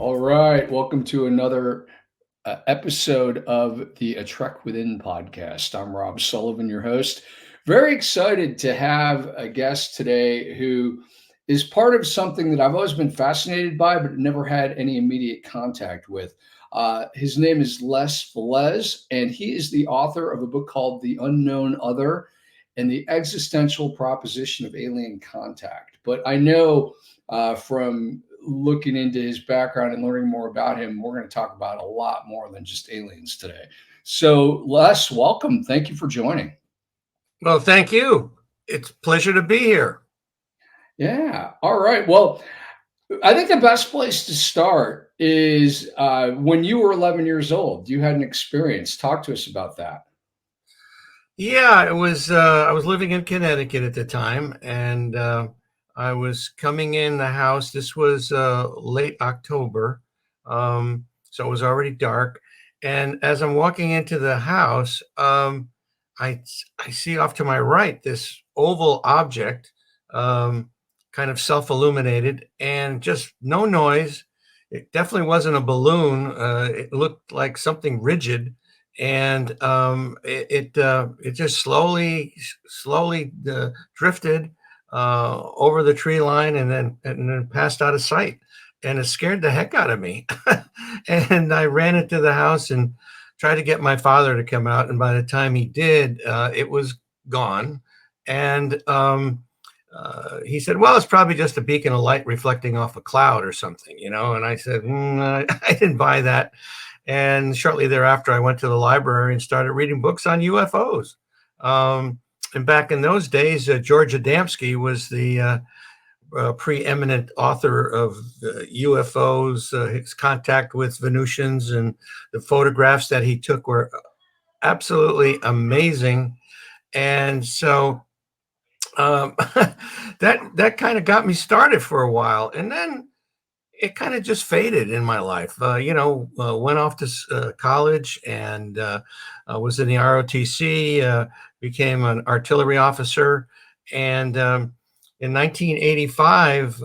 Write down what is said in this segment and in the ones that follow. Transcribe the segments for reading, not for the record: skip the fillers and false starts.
All right, welcome to another episode of the A Trek Within podcast. I'm Rob Sullivan, your host. Very excited to have a guest today who is part of something that I've always been fascinated by, but never had any immediate contact with. His name is Les Velez, and he is the author of a book called The Unknown Other and the Existential Proposition of Alien Contact. But I know from looking into his background and learning more about him, we're going to talk about a lot more than just aliens today. So, Les, welcome. Thank you for joining. Well, thank you. It's a pleasure to be here. Yeah. All right. Well, I think the best place to start is when you were 11 years old. You had an experience. Talk to us about that. Yeah, it was. I was living in Connecticut at the time, and I was coming in the house. This was late October, so it was already dark. And as I'm walking into the house, I I see off to my right this oval object, um, kind of self-illuminated, and just no noise. It definitely wasn't a balloon. It looked like something rigid, and it just slowly drifted over the tree line, and then passed out of sight, and it scared the heck out of me. And I ran into the house and tried to get my father to come out, and by the time he did, it was gone. And he said, "Well, it's probably just a beacon of light reflecting off a cloud or something, you know." And I said, I didn't buy that. And shortly thereafter, I went to the library and started reading books on UFOs. Um, and back in those days, George Adamski was the preeminent author of UFOs, his contact with Venusians, and the photographs that he took were absolutely amazing. And so um, that kind of got me started for a while, and then it kind of just faded in my life. Went off to college, and was in the ROTC, became an artillery officer, and in 1985,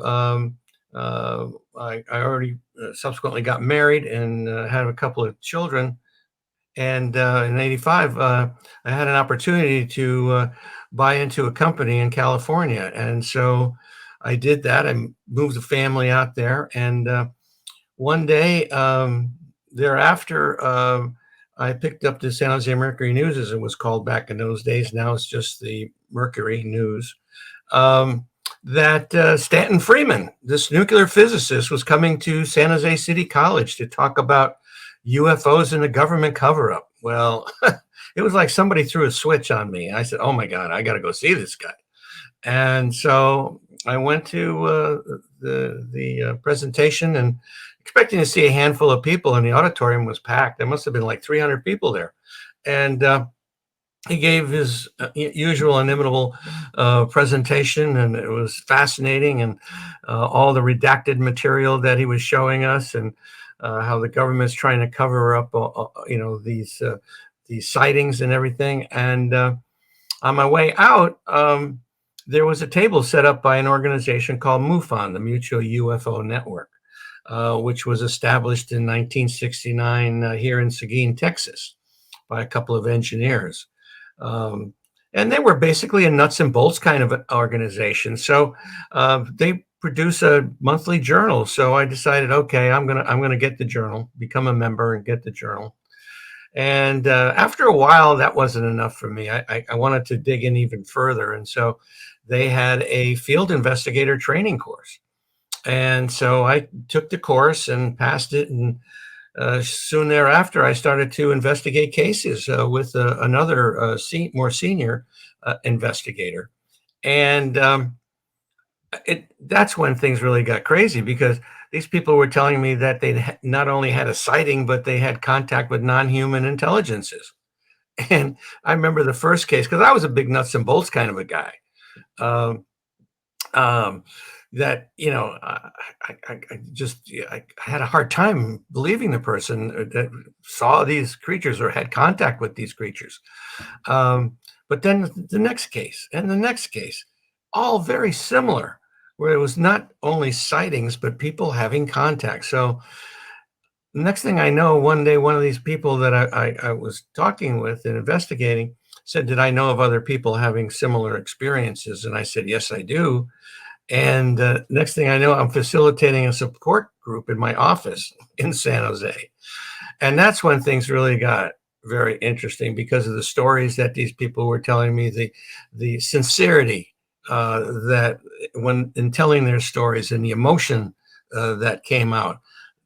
I already subsequently got married and had a couple of children. And in '85, I had an opportunity to buy into a company in California, and so I did that. I moved the family out there, and one day thereafter, I picked up the San Jose Mercury News, as it was called back in those days. Now it's just the Mercury News. That Stanton Freeman, this nuclear physicist, was coming to San Jose City College to talk about UFOs and the government cover-up. Well, it was like somebody threw a switch on me. I said, "Oh my God, I got to go see this guy." And so I went to the presentation, and expecting to see a handful of people, and the auditorium was packed. There must have been like 300 people there. And he gave his usual inimitable presentation, and it was fascinating, and all the redacted material that he was showing us, and how the government's trying to cover up, these sightings and everything. And on my way out, there was a table set up by an organization called MUFON, the Mutual UFO Network, which was established in 1969 here in Seguin, Texas, by a couple of engineers. And they were basically a nuts and bolts kind of an organization. So they produce a monthly journal. So I decided, okay, I'm gonna get the journal, become a member, and get the journal. And after a while, that wasn't enough for me. I wanted to dig in even further, and so they had a field investigator training course. And so I took the course and passed it, and soon thereafter, I started to investigate cases with another more senior investigator. And that's when things really got crazy, because these people were telling me that they not only had a sighting, but they had contact with non-human intelligences. And I remember the first case, because I was a big nuts and bolts kind of a guy. Um, um, that I had a hard time believing the person that saw these creatures or had contact with these creatures. But then the next case and the next case, all very similar. where it was not only sightings, but people having contact. So next thing I know, one day, one of these people that I was talking with and investigating said, "Did I know of other people having similar experiences?" And I said, "Yes, I do." And next thing I know, I'm facilitating a support group in my office in San Jose. And that's when things really got very interesting because of the stories that these people were telling me, the sincerity that when in telling their stories and the emotion that came out.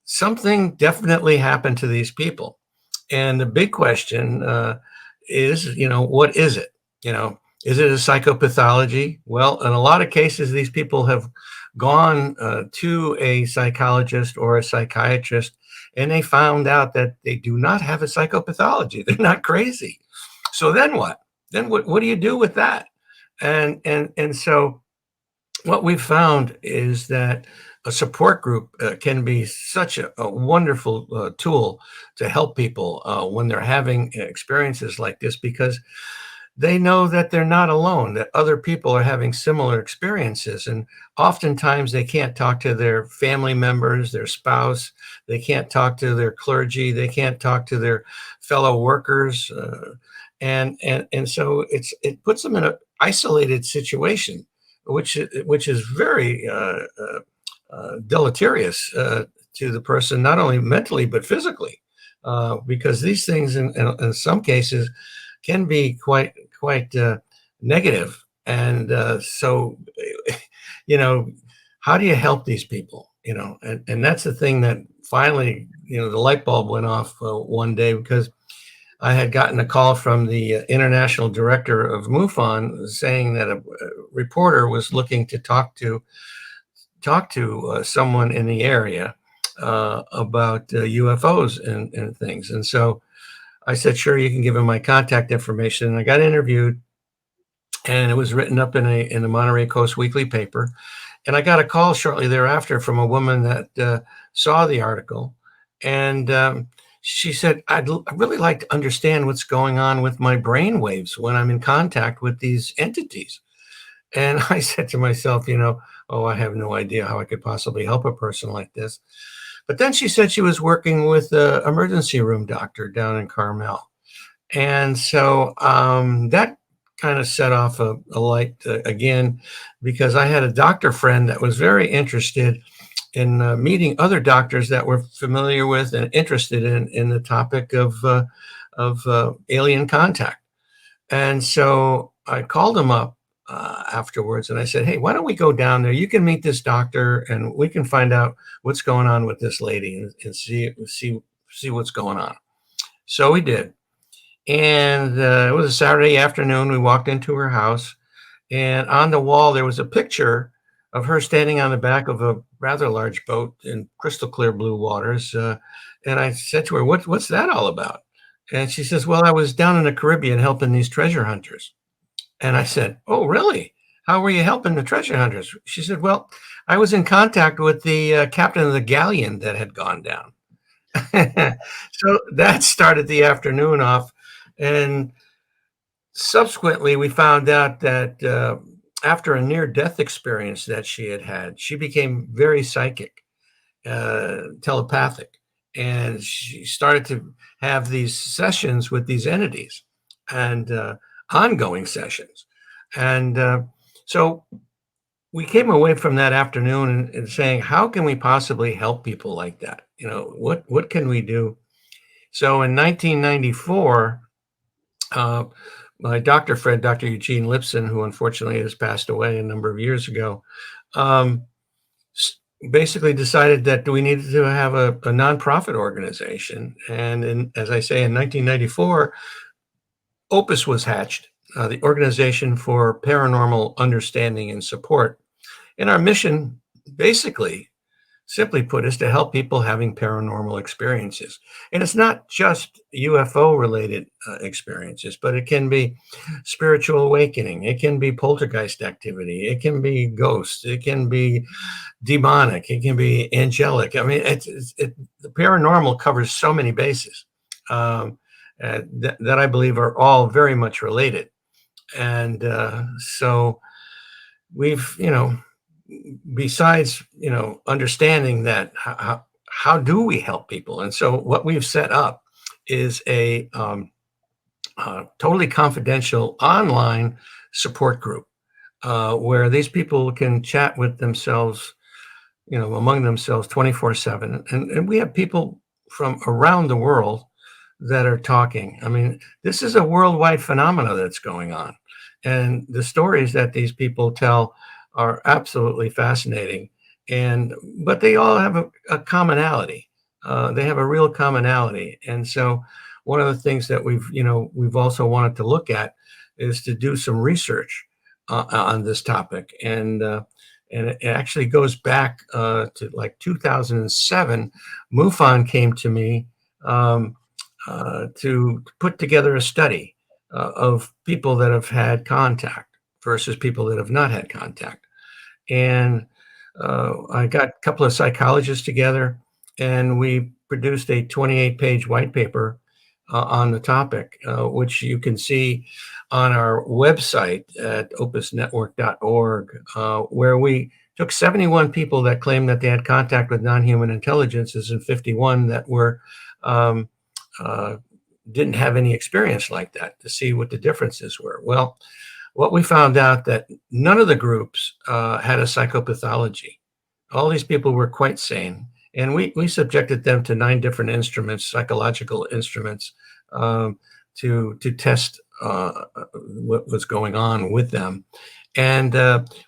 Something definitely happened to these people. And the big question is, what is it? You know, is it a psychopathology? Well, in a lot of cases, these people have gone to a psychologist or a psychiatrist, and they found out that they do not have a psychopathology. They're not crazy. So then what? Then what do you do with that? And so what we've found is that a support group can be such a wonderful tool to help people when they're having experiences like this, because they know that they're not alone, that other people are having similar experiences. And oftentimes they can't talk to their family members, their spouse, they can't talk to their clergy, they can't talk to their fellow workers. And so it puts them in an isolated situation, which is very deleterious to the person, not only mentally but physically, because these things, in some cases, can be quite negative. And so, you know, how do you help these people? And that's the thing that finally, the light bulb went off one day, because I had gotten a call from the international director of MUFON saying that a reporter was looking to talk to someone in the area about UFOs and things. And so I said, sure, you can give him my contact information. And I got interviewed, and it was written up in a Monterey Coast weekly paper. And I got a call shortly thereafter from a woman that saw the article, and she said, I'd really like to understand what's going on with my brain waves when I'm in contact with these entities. And I said to myself, oh, I have no idea how I could possibly help a person like this. But then she said she was working with the emergency room doctor down in Carmel. And so that kind of set off a light again, because I had a doctor friend that was very interested in meeting other doctors that were familiar with and interested in the topic of alien contact. And so I called him up afterwards, and I said, "Hey, why don't we go down there? You can meet this doctor, and we can find out what's going on with this lady and see what's going on." So we did, and it was a Saturday afternoon. We walked into her house, and on the wall there was a picture of her standing on the back of a rather large boat in crystal clear blue waters. And I said to her, "What's that all about?" And she says, "Well, I was down in the Caribbean helping these treasure hunters." And I said, "Oh, really? How were you helping the treasure hunters?" She said, "Well, I was in contact with the captain of the galleon that had gone down." So that started the afternoon off. And subsequently, we found out that after a near death experience that she had, she became very psychic, telepathic, and she started to have these sessions with these entities, and ongoing sessions. And so we came away from that afternoon and saying, how can we possibly help people like that? What can we do? So in 1994, uh, my doctor friend, Dr. Eugene Lipson, who unfortunately has passed away a number of years ago, um, basically decided that we needed to have a nonprofit organization. And as I say, in 1994, OPUS was hatched, the Organization for Paranormal Understanding and Support. And our mission, basically, simply put, is to help people having paranormal experiences. And it's not just UFO related experiences, but it can be spiritual awakening. It can be poltergeist activity. It can be ghosts. It can be demonic. It can be angelic. I mean, the paranormal covers so many bases that I believe are all very much related. And so we've, besides, understanding that, how do we help people? And so what we've set up is a totally confidential online support group where these people can chat with themselves, among themselves 24/7. And we have people from around the world that are talking. I mean, this is a worldwide phenomena that's going on. And the stories that these people tell are absolutely fascinating. But they all have a commonality. They have a real commonality. And so one of the things that we've also wanted to look at is to do some research on this topic. And it actually goes back to like 2007. MUFON came to me to put together a study of people that have had contact versus people that have not had contact. And I got a couple of psychologists together, and we produced a 28-page white paper on the topic, which you can see on our website at opusnetwork.org, where we took 71 people that claimed that they had contact with non-human intelligences and 51 that were didn't have any experience like that, to see what the differences were. Well, what we found out that none of the groups had a psychopathology. All these people were quite sane. And we subjected them to 9 different instruments, psychological instruments, to test what was going on with them. And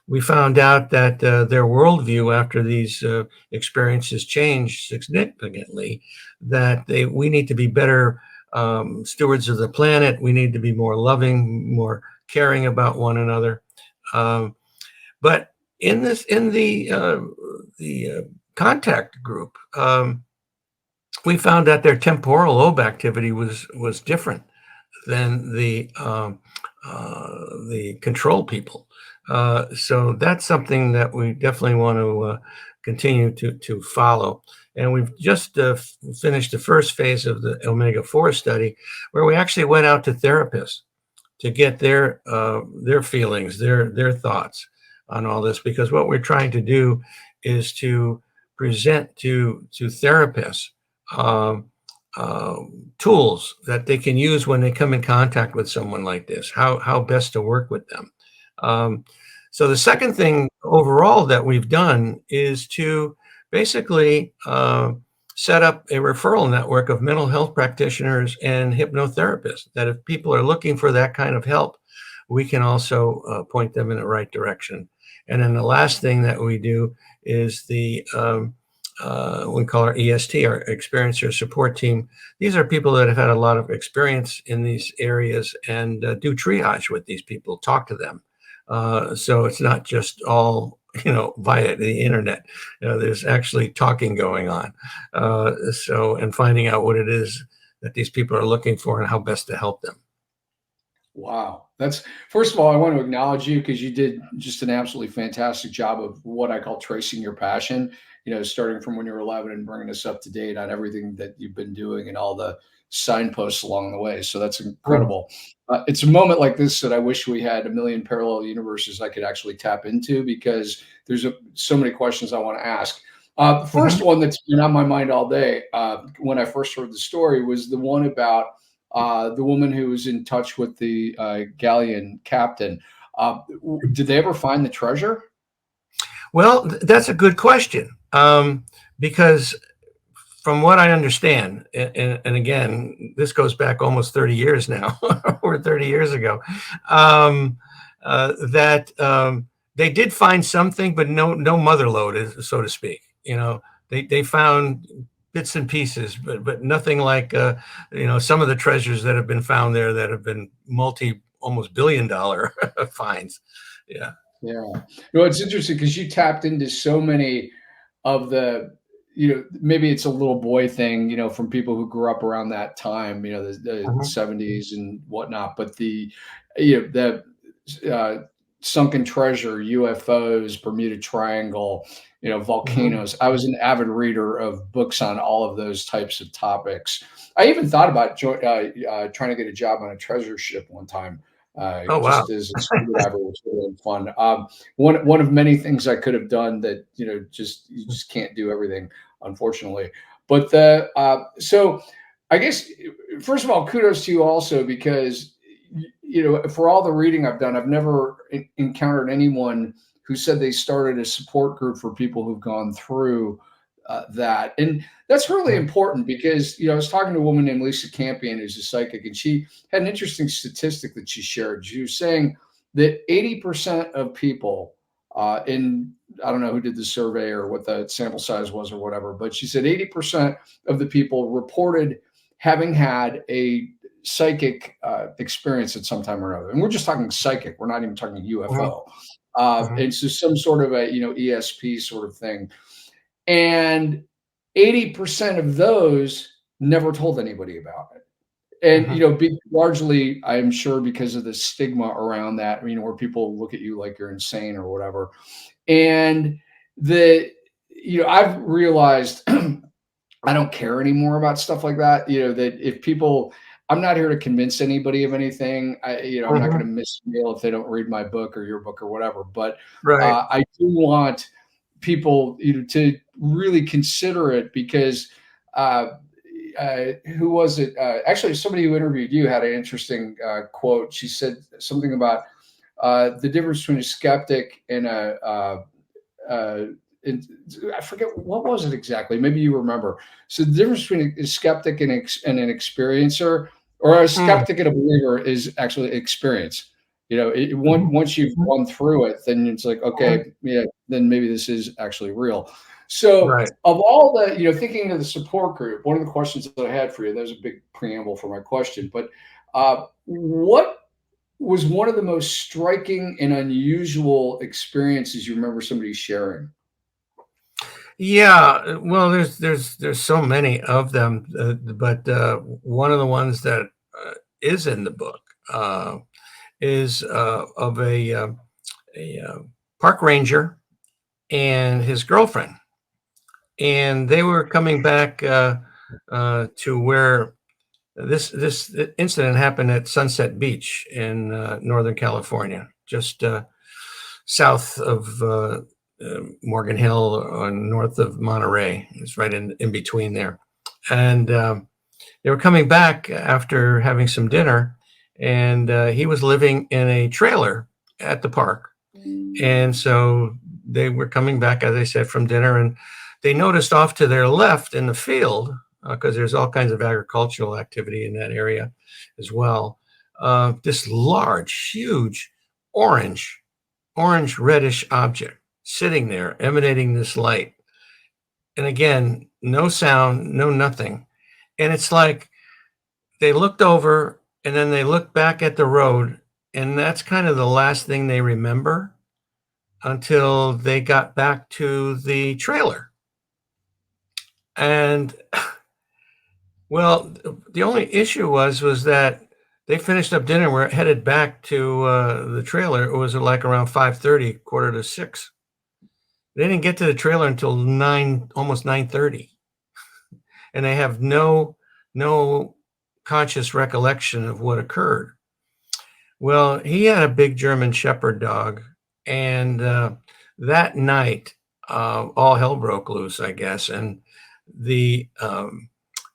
we found out that their worldview after these experiences changed significantly, that we need to be better stewards of the planet. We need to be more loving, more caring about one another. But in the contact group, we found that their temporal lobe activity was different than the control people. So that's something that we definitely want to continue to follow. And we've just finished the first phase of the omega-4 study, where we actually went out to therapists to get their feelings, their thoughts on all this, because what we're trying to do is to present to therapists tools that they can use when they come in contact with someone like this, how best to work with them. So the second thing overall that we've done is to basically set up a referral network of mental health practitioners and hypnotherapists, that if people are looking for that kind of help, we can also point them in the right direction. And then the last thing that we do is we call our EST, our experiencer support team. These are people that have had a lot of experience in these areas, and do triage with these people, talk to them. So it's not just all, via the internet. There's actually talking going on. And finding out what it is that these people are looking for and how best to help them. Wow. First of all, I want to acknowledge you, because you did just an absolutely fantastic job of what I call tracing your passion, starting from when you were 11 and bringing us up to date on everything that you've been doing and all the signposts along the way. So that's incredible. It's a moment like this that I wish we had a million parallel universes I could actually tap into, because there's so many questions I want to ask. The first one that's been on my mind all day when I first heard the story was the one about the woman who was in touch with the galleon captain. Did they ever find the treasure? Well, that's a good question, because from what I understand, and again, this goes back almost 30 years now, or 30 years ago, that they did find something, but no mother lode, so to speak. They found bits and pieces, but nothing like some of the treasures that have been found there that have been almost billion-dollar finds. Yeah. It's interesting because you tapped into so many of the, maybe it's a little boy thing, from people who grew up around that time, the 70s and whatnot, but the sunken treasure, UFOs, Bermuda Triangle, volcanoes. I was an avid reader of books on all of those types of topics. I even thought about trying to get a job on a treasure ship one time. Oh, wow. just as a scuba diver, which was really fun. One of many things I could have done that just you just can't do everything, unfortunately. But so I guess first of all, kudos to you also because for all the reading I've done, I've never encountered anyone who said they started a support group for people who've gone through that. And that's really Mhm. important because, I was talking to a woman named Lisa Campion, who's a psychic, and she had an interesting statistic that she shared. She was saying that 80% of people I don't know who did the survey or what the sample size was or whatever, but she said 80% of the people reported having had a psychic experience at some time or another. And we're just talking psychic. We're not even talking Mhm. UFO. Mhm. It's just some sort of a, ESP sort of thing. And 80% of those never told anybody about it. And, Mhm. largely, I'm sure because of the stigma around that, where people look at you like you're insane or whatever. And I've realized I don't care anymore about stuff like that. That if people, I'm not here to convince anybody of anything. I'm not going Mhm. to miss a meal if they don't read my book or your book or whatever. But Right. I do want people, to really consider it because uh, who was it? Actually, somebody who interviewed you had an interesting quote. She said something about the difference between a skeptic and uh, it, I forget what was it exactly. Maybe you remember. So the difference between a skeptic and an experiencer, or a Mm. skeptic and a believer, is actually experience. Mhm. Once you've Mhm. gone through it, then it's like, Mhm. okay, yeah, then maybe this is actually real. So, Right. of all the, thinking of the support group, one of the questions that I had for you, that was a big preamble for my question, but what was one of the most striking and unusual experiences you remember somebody sharing? Yeah, well, there's so many of them, but one of the ones that is in the book is of a park ranger and his girlfriend, and they were coming back to where this incident happened at Sunset Beach in Northern California, just south of Morgan Hill, north of Monterey. It's right in between there. And they were coming back after having some dinner, and he was living in a trailer at the park. And so they were coming back, as I said, from dinner, and they noticed off to their left in the field, because there's all kinds of agricultural activity in that area as well. This large, huge orange orange reddish object sitting there emanating this light. And again, no sound, no nothing. And it's like they looked over and then they looked back at the road. And that's kind of the last thing they remember until they got back to the trailer. And well, the only issue was that they finished up dinner. We're headed back to the trailer. It was like around 5:30, quarter to six. They didn't get to the trailer until 9, almost 9:30, and they have no conscious recollection of what occurred. Well, he had a big German Shepherd dog, and that night, all hell broke loose, I guess, and the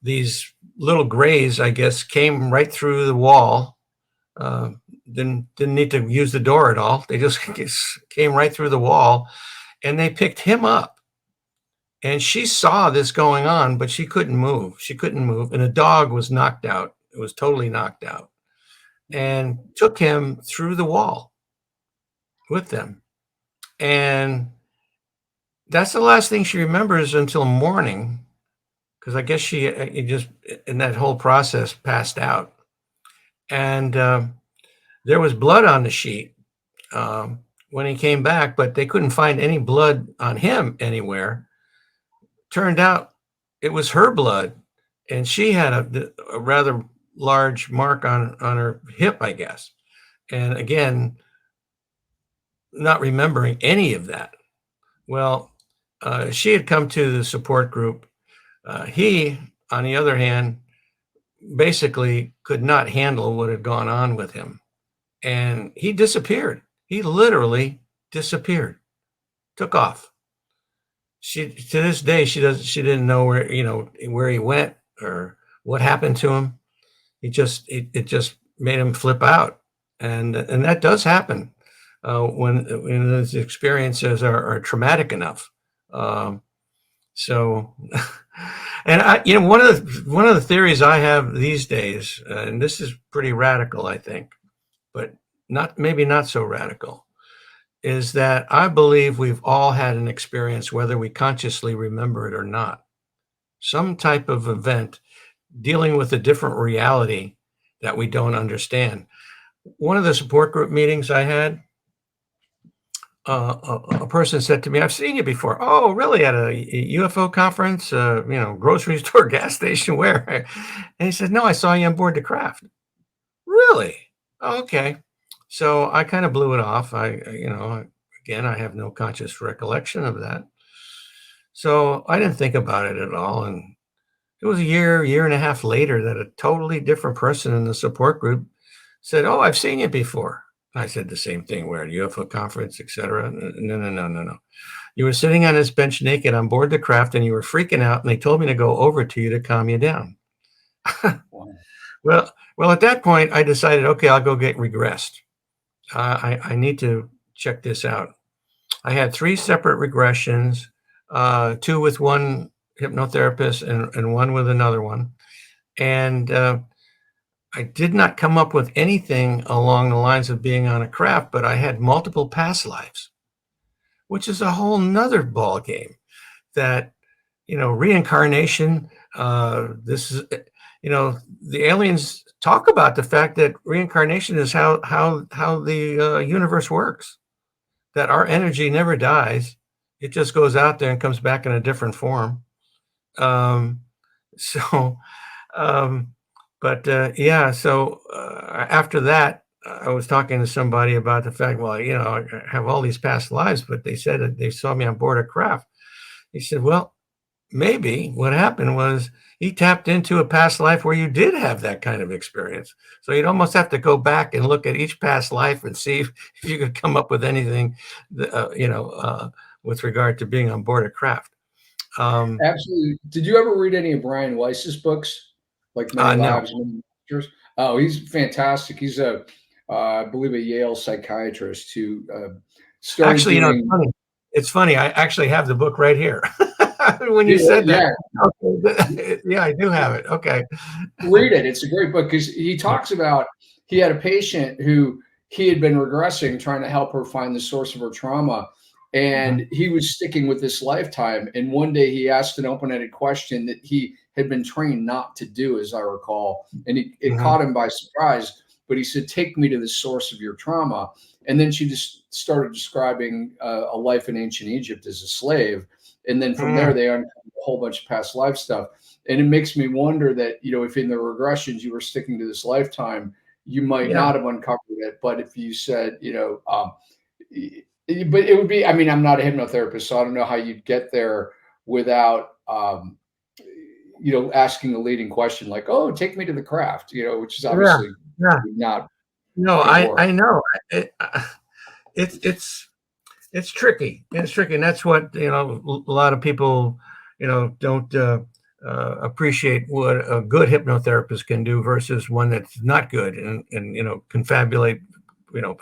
these little grays, I guess, came right through the wall. Uh, didn't need to use the door at all. They just came right through the wall, and they picked him up. And she saw this going on, but she couldn't move. She couldn't move. And the dog was knocked out. It was totally knocked out and took him through the wall with them. And that's the last thing she remembers until morning, because I guess she just, in that whole process, passed out. And there was blood on the sheet when he came back, but they couldn't find any blood on him anywhere. Turned out it was her blood, and she had a rather large mark on her hip, I guess. And again, not remembering any of that. Well, she had come to the support group. He, on the other hand, basically could not handle what had gone on with him. and he disappeared. He literally disappeared, took off. She, to this day, she didn't know where he went or what happened to him. It just made him flip out, and that does happen when those experiences are traumatic enough. Um, so, and one of the theories I have these days, and this is pretty radical, I think, but maybe not so radical, is that I believe we've all had an experience, whether we consciously remember it or not, some type of event dealing with a different reality that we don't understand. One of the support group meetings I had, a person said to me, "I've seen you before." "Oh, really? At a UFO conference? Grocery store, gas station, where?" And he said, "No, I saw you on board the craft." "Really? Oh, okay." So I kind of blew it off. Again, I have no conscious recollection of that. So I didn't think about it at all. And it was a year and a half later that a totally different person in the support group said, "Oh, I've seen you before." I said the same thing. We're at a UFO conference, etc. No, no, no, no, no. You were sitting on this bench naked on board the craft and you were freaking out, and they told me to go over to you to calm you down. Wow. Well, at that point, I decided, okay, I'll go get regressed. I need to check this out. I had 3 separate regressions, 2 with one hypnotherapist and one with another one. And I did not come up with anything along the lines of being on a craft, but I had multiple past lives, which is a whole nother ball game. That, reincarnation. This is, the aliens talk about the fact that reincarnation is how the universe works. That our energy never dies; it just goes out there and comes back in a different form. Um, so, um, but yeah. So after that, I was talking to somebody about the fact. Well, I have all these past lives, but they said that they saw me on board a craft. He said, "Well, maybe what happened was he tapped into a past life where you did have that kind of experience. So you'd almost have to go back and look at each past life and see if you could come up with anything, with regard to being on board a craft." Um, Absolutely. Did you ever read any of Brian Weiss's books, like Many no, Lives, Many Masters? Oh, he's fantastic. He's I believe, a Yale psychiatrist who started actually, it's doing. funny. It's funny. I actually have the book right here. When you Yeah, said that, yeah, okay, yeah, I do have it. Okay. read it. It's a great book because he talks about he had a patient who he had been regressing, trying to help her find the source of her trauma. Mhm. And he was sticking with this lifetime. And one day he asked an open ended question that he had been trained not to do, as I recall. And it Mhm. caught him by surprise. But he said, "Take me to the source of your trauma." And then she just started describing a life in ancient Egypt as a slave. And then from Mhm. there, they uncovered a whole bunch of past life stuff. And it makes me wonder that, if in the regressions you were sticking to this lifetime, you might Yeah. not have uncovered it. But if you said, but it would be, I mean, I'm not a hypnotherapist, so I don't know how you'd get there without, asking a leading question like, "Oh, take me to the craft," which is Yeah. obviously Yeah. not No, going to I work. know. It, it's it's it's tricky. It's tricky, and that's what a lot of people don't appreciate what a good hypnotherapist can do versus one that's not good, and confabulate, you know,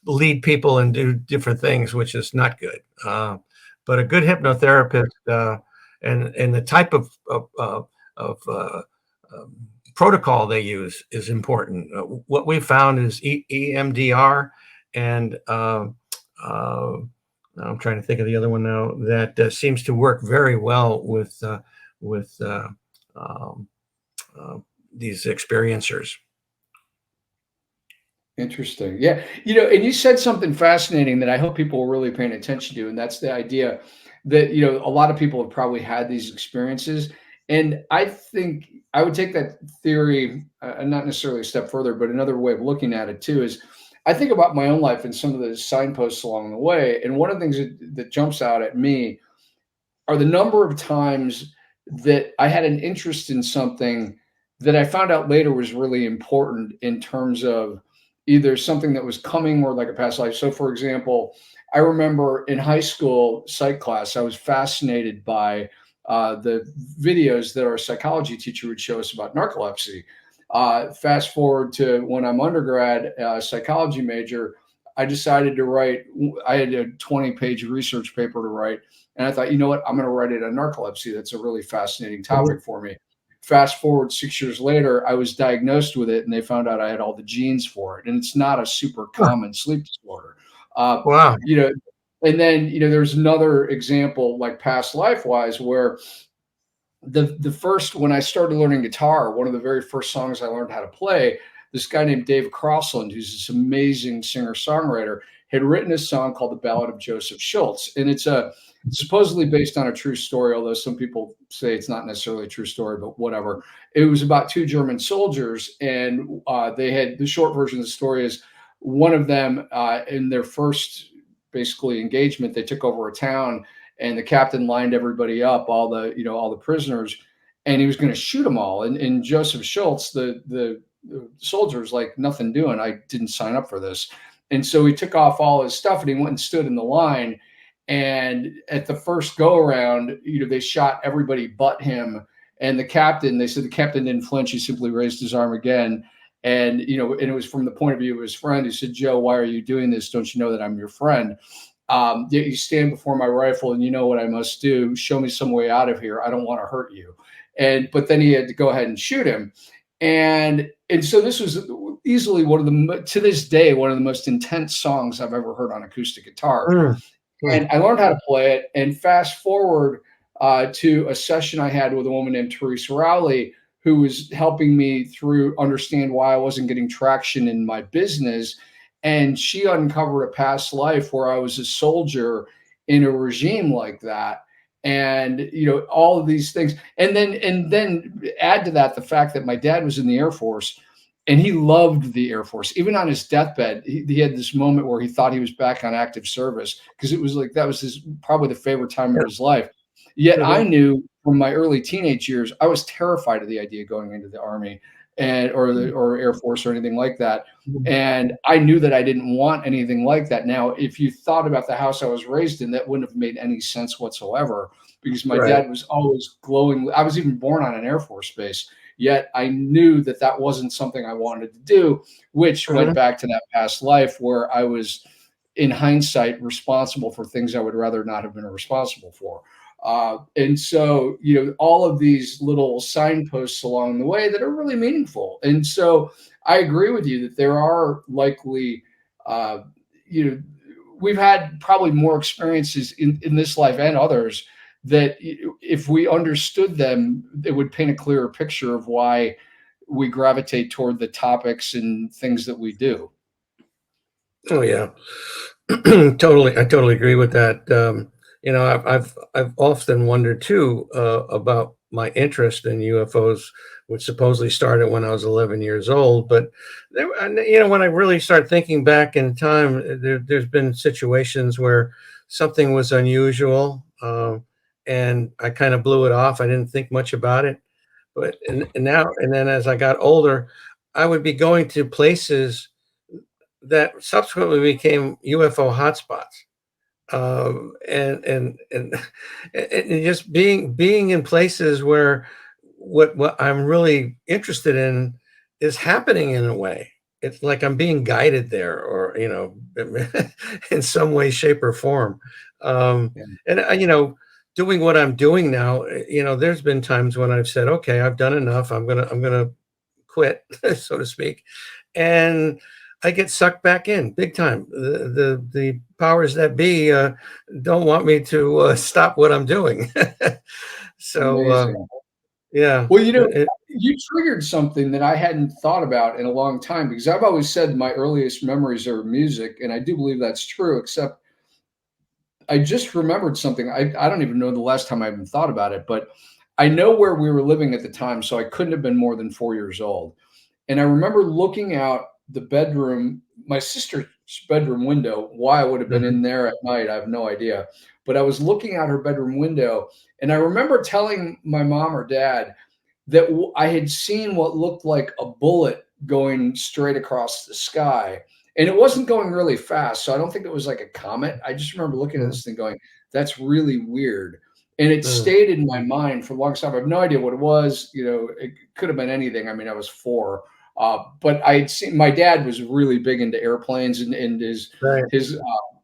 lead people and do different things, which is not good. But a good hypnotherapist, and the type of um, protocol they use is important. What we found is EMDR and uh, I'm trying to think of the other one now that seems to work very well with um, uh, these experiencers. Interesting. Yeah. And you said something fascinating that I hope people are really paying attention to. And that's the idea that, a lot of people have probably had these experiences. And I think I would take that theory, not necessarily a step further, but another way of looking at it too is I think about my own life and some of the signposts along the way. And one of the things that jumps out at me are the number of times that I had an interest in something that I found out later was really important in terms of either something that was coming or like a past life. So, for example, I remember in high school psych class, I was fascinated by the videos that our psychology teacher would show us about narcolepsy. Fast forward to when I'm undergrad, psychology major, I decided to write. I had a 20-page research paper to write, and I thought, you know what, I'm going to write it on narcolepsy. That's a really fascinating Mhm. topic for me. Fast forward 6 years later, I was diagnosed with it, and they found out I had all the genes for it. And it's not a super Huh. common sleep disorder. Uh, Wow. you know, and then there's another example, like past life wise, where the first when I started learning guitar, one of the very first songs I learned how to play, this guy named Dave Crossland, who's this amazing singer songwriter, had written a song called "The Ballad of Joseph Schultz," and it's a supposedly based on a true story, although some people say it's not necessarily a true story, but whatever. It was about two German soldiers, and they had the short version of the story is one of them in their first basically engagement, they took over a town and the captain lined everybody up, all the prisoners, and he was going to shoot them all. And Joseph Schultz, the soldier's like, nothing doing. I didn't sign up for this. And so he took off all his stuff and he went and stood in the line. And at the first go around, they shot everybody but him. And they said the captain didn't flinch. He simply raised his arm again. And it was from the point of view of his friend. He said, Joe, why are you doing this? Don't you know that I'm your friend? You stand before my rifle and you know what I must do. Show me some way out of here. I don't want to hurt you. But then he had to go ahead and shoot him. And so this was easily to this day, one of the most intense songs I've ever heard on acoustic guitar. Mm. Mm. And I learned how to play it. And fast forward to a session I had with a woman named Teresa Rowley, who was helping me through understand why I wasn't getting traction in my business. And she uncovered a past life where I was a soldier in a regime like that. And all of these things. And then add to that the fact that my dad was in the Air Force and he loved the Air Force. Even on his deathbed, he had this moment where he thought he was back on active service because it was like that was his probably the favorite time of Yeah. his life. Yet I Mhm. knew from my early teenage years, I was terrified of the idea of going into the Army or Air Force or anything like that. Mhm. And I knew that I didn't want anything like that. Now, if you thought about the house I was raised in, that wouldn't have made any sense whatsoever because my Right. dad was always glowing. I was even born on an Air Force base. Yet I knew that that wasn't something I wanted to do, which Mhm. went back to that past life where I was, in hindsight, responsible for things I would rather not have been responsible for. And so, all of these little signposts along the way that are really meaningful. And so I agree with you that there are likely, uh, you know, we've had probably more experiences in this life and others that if we understood them, it would paint a clearer picture of why we gravitate toward the topics and things that we do. Oh yeah. Totally, I totally agree with that. I've often wondered too about my interest in UFOs, which supposedly started when I was 11 years old. But when I really start thinking back in time, there's been situations where something was unusual, and I kind of blew it off. I didn't think much about it. But and now and then as I got older, I would be going to places that subsequently became UFO hotspots. And and just being in places where what I'm really interested in is happening in a way. It's like I'm being guided there, or in some way, shape, or form. Yeah. And doing what I'm doing now, there's been times when I've said, "Okay, I've done enough. I'm gonna quit," so to speak, and I get sucked back in big time. The powers that be don't want me to stop what I'm doing. So Amazing. yeah, Well, it, you triggered something that I hadn't thought about in a long time because I've always said my earliest memories are music, and I do believe that's true, except I just remembered something. I don't even know the last time I even thought about it, but I know where we were living at the time, so I couldn't have been more than 4 years old. And I remember looking out the bedroom, my sister's bedroom window. Why I would have been Mhm. in there at night, I have no idea. But I was looking out her bedroom window, and I remember telling my mom or dad that I had seen what looked like a bullet going straight across the sky. And it wasn't going really fast. So I don't think it was like a comet. I just remember looking at Mm, this thing going, that's really weird. And it mm, stayed in my mind for the longest time. I have no idea what it was. It could have been anything. I mean, I was four. But I had seen my dad was really big into airplanes, and right. his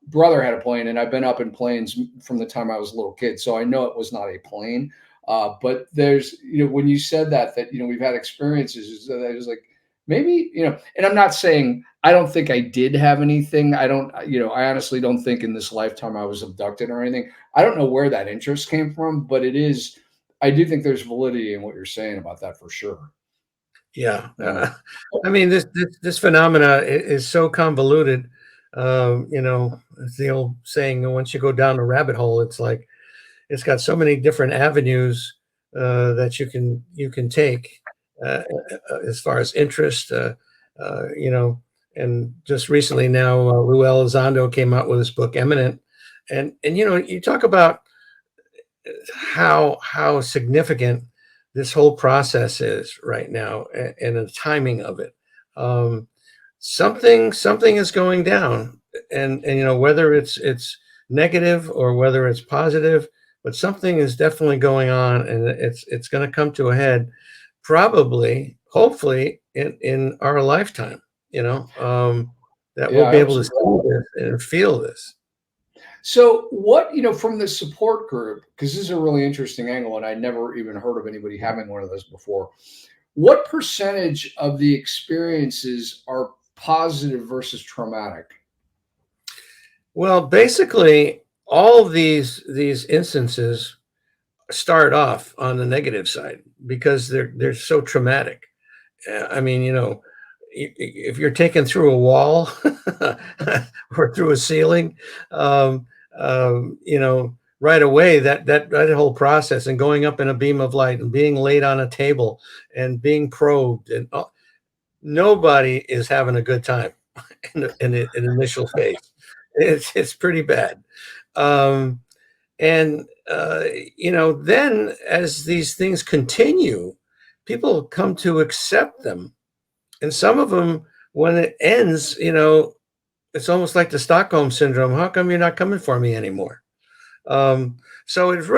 brother had a plane, and I've been up in planes from the time I was a little kid, so I know it was not a plane. But there's, when you said that we've had experiences, is that I was like, maybe, and I'm not saying I don't think I did have anything. I don't, I honestly don't think in this lifetime I was abducted or anything. I don't know where that interest came from, but it is. I do think there's validity in what you're saying about that for sure. Yeah. Uh, I mean, this phenomena is so convoluted. It's the old saying, once you go down a rabbit hole, it's like it's got so many different avenues that you can take as far as interest. Uh, you know, and just recently now, Lou Elizondo came out with his book Eminent, and you talk about how significant this whole process is right now, and the timing of it. Um, something is going down, and whether it's negative or whether it's positive, but something is definitely going on, and it's going to come to a head, probably, hopefully, in our lifetime. That we'll yeah, be able to absolutely. see this and feel this. So what, from the support group, because this is a really interesting angle, and I never even heard of anybody having one of those before. What percentage of the experiences are positive versus traumatic? Well, basically, all of these instances start off on the negative side because they're so traumatic. I mean, if you're taken through a wall or through a ceiling, um, right away that whole process, and going up in a beam of light and being laid on a table and being probed, and nobody is having a good time in the initial phase. It's pretty bad. Um, and then as these things continue, people come to accept them, and some of them, when it ends, it's almost like the Stockholm syndrome. How come you're not coming for me anymore? Um, so it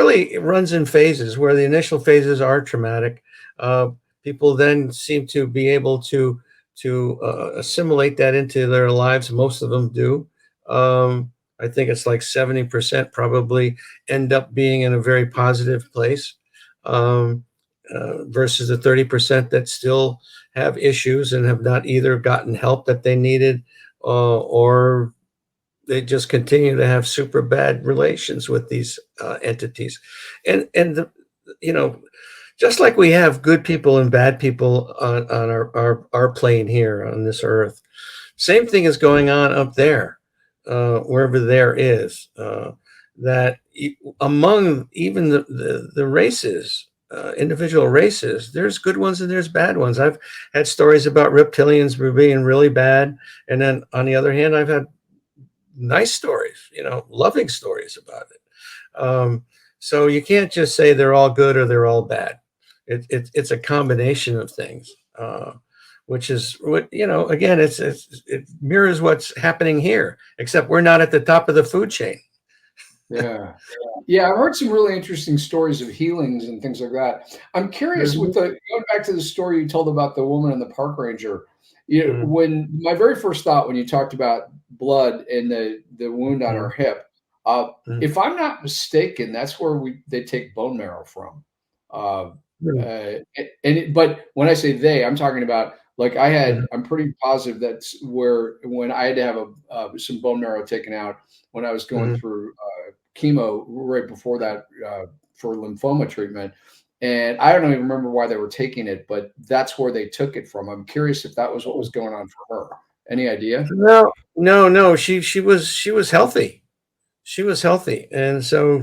runs in phases, where the initial phases are traumatic. Uh, People then seem to be able to assimilate that into their lives. Most of them do. I think it's like 70% probably end up being in a very positive place, um, versus the 30% that still have issues and have not either gotten help that they needed, or they just continue to have super bad relations with these entities. And you know just like we have good people and bad people on our plane here on this earth, same thing is going on up there, wherever there is, that among even the races, individual races, there's good ones and there's bad ones. I've had stories about reptilians being really bad, and then on the other hand, I've had nice stories, loving stories about it. So you can't just say they're all good or they're all bad. It's a combination of things, which is what, again, it mirrors what's happening here, except we're not at the top of the food chain. Yeah. Yeah, I've heard some really interesting stories of healings and things like that. I'm curious with Mhm, the going back to the story you told about the woman and the park ranger. mhm, When my very first thought when you talked about blood and the wound on her mhm, hip, mhm, if I'm not mistaken, that's where they take bone marrow from. Uh, mhm, but when I say they, I'm talking about like mhm, I'm pretty positive that's where when I had to have some bone marrow taken out when I was going mhm. through chemo right before that for lymphoma treatment. And I don't even remember why they were taking it, but that's where they took it from. I'm curious if that was what was going on for her. Any idea? No, no, no. She was healthy. She was healthy, and so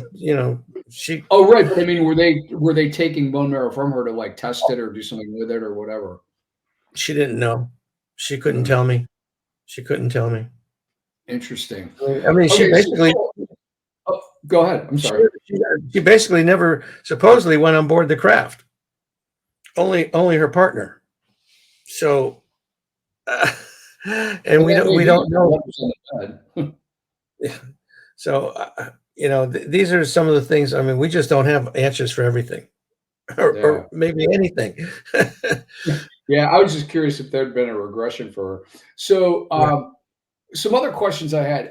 she Oh, right. But I mean, were they taking bone marrow from her to like test it or do something with it or whatever? she didn't know. She couldn't Hmm. tell me. She couldn't tell me. Interesting. I mean, she Okay, basically oh, go ahead. I'm she, sorry. she, she basically never supposedly went on board the craft. Only her partner. So And And that may we be don't the know. letters on the bed. So, these are some of the things. I mean, we just don't have answers for everything, Yeah. or maybe anything. Yeah, I was just curious if there'd been a regression for her. So, Right. some other questions I had.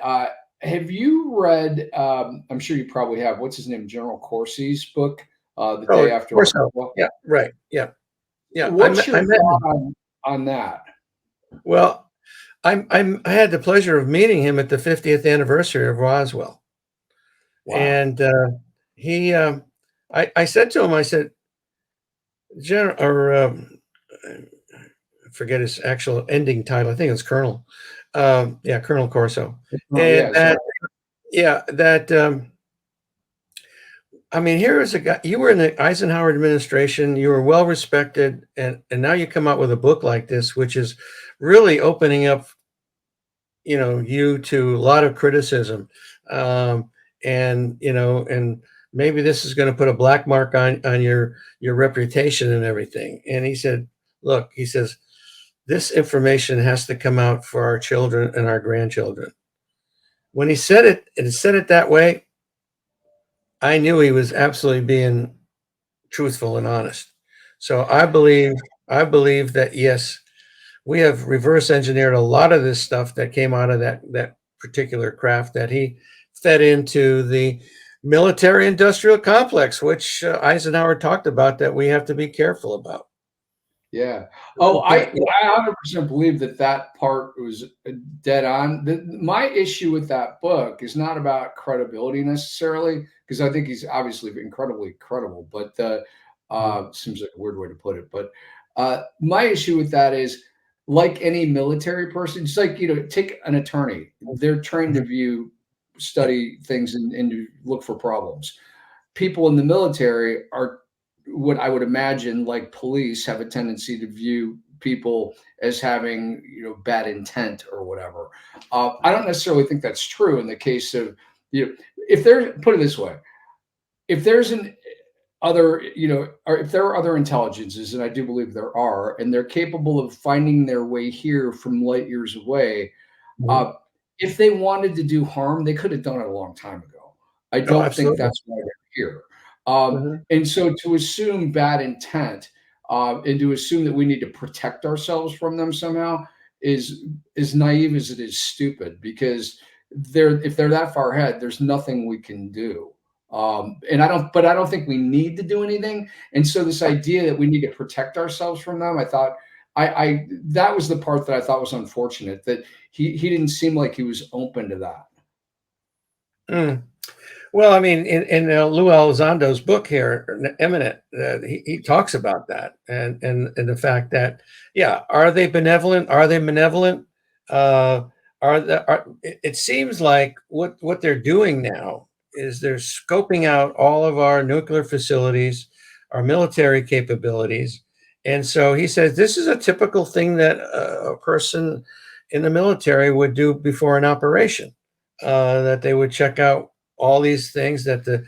Have you read, I'm sure you probably have, what's his name? General Corsi's book, The Oh, Day of After course so. Roswell? Yeah, right. Yeah, yeah. What's I your met thought him. on that? Well, I had the pleasure of meeting him at the 50th anniversary of Roswell, Wow. and he. I said to him, I said, General, or I forget his actual ending title. I think it's Colonel. Yeah, Colonel Corso, Oh, and yeah, sorry. yeah, that. I mean, here is a guy. You were in the Eisenhower administration. You were well respected, and now you come out with a book like this, which is really opening up, you to a lot of criticism, um, and and maybe this is going to put a black mark on your reputation and everything. And he said, "Look," he says, "this information has to come out for our children and our grandchildren." When he said it and said it that way, I knew he was absolutely being truthful and honest. So I believe that yes, we have reverse engineered a lot of this stuff that came out of that particular craft that he fed into the military industrial complex, which Eisenhower talked about that we have to be careful about. Yeah. Oh, But I 100% believe that that part was dead on. My issue with that book is not about credibility necessarily, because I think he's obviously incredibly credible, but seems like a weird way to put it. But my issue with that is like any military person, just like, take an attorney. They're trained to study things and to look for problems. People in the military are what I would imagine, like police, have a tendency to view people as having, bad intent or whatever. I don't necessarily think that's true in the case of, if there, put it this way, if there's an other, or if there are other intelligences, and I do believe there are, and they're capable of finding their way here from light years away, Mhm. uh, if they wanted to do harm, they could have done it a long time ago. I Oh, don't think absolutely. that's why they're here. Mhm. And so to assume bad intent, and to assume that we need to protect ourselves from them somehow is as naive as it is stupid, because if they're that far ahead, there's nothing we can do. And I don't think we need to do anything. And so this idea that we need to protect ourselves from them, I thought, I that was the part that I thought was unfortunate, that he didn't seem like he was open to that. Mm. Well, I mean, in Lou Elizondo's book here, Eminent, he talks about that, and the fact that, yeah, are they benevolent? Are they malevolent? Uh, it seems like what they're doing now is they're scoping out all of our nuclear facilities, our military capabilities, and so he says this is a typical thing that a person in the military would do before an operation. That they would check out all these things that the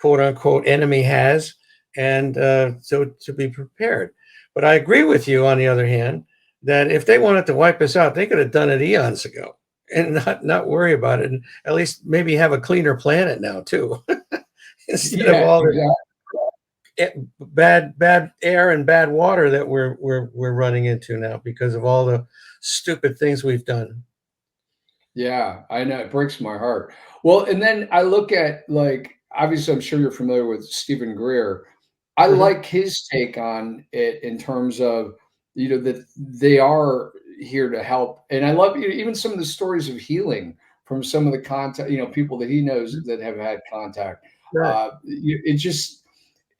quote unquote enemy has, and so to be prepared. But I agree with you, on the other hand, that if they wanted to wipe us out, they could have done it eons ago and not worry about it, and at least maybe have a cleaner planet now too, instead of Yeah, all the exactly. bad air and bad water that we're running into now because of all the stupid things we've done. Yeah, I know, it breaks my heart. Well, and then I look at, like, obviously, I'm sure you're familiar with Stephen Greer. I Mhm. like his take on it in terms of, that they are here to help. And I love, even some of the stories of healing from some of the contact, people that he knows that have had contact. Right. It just,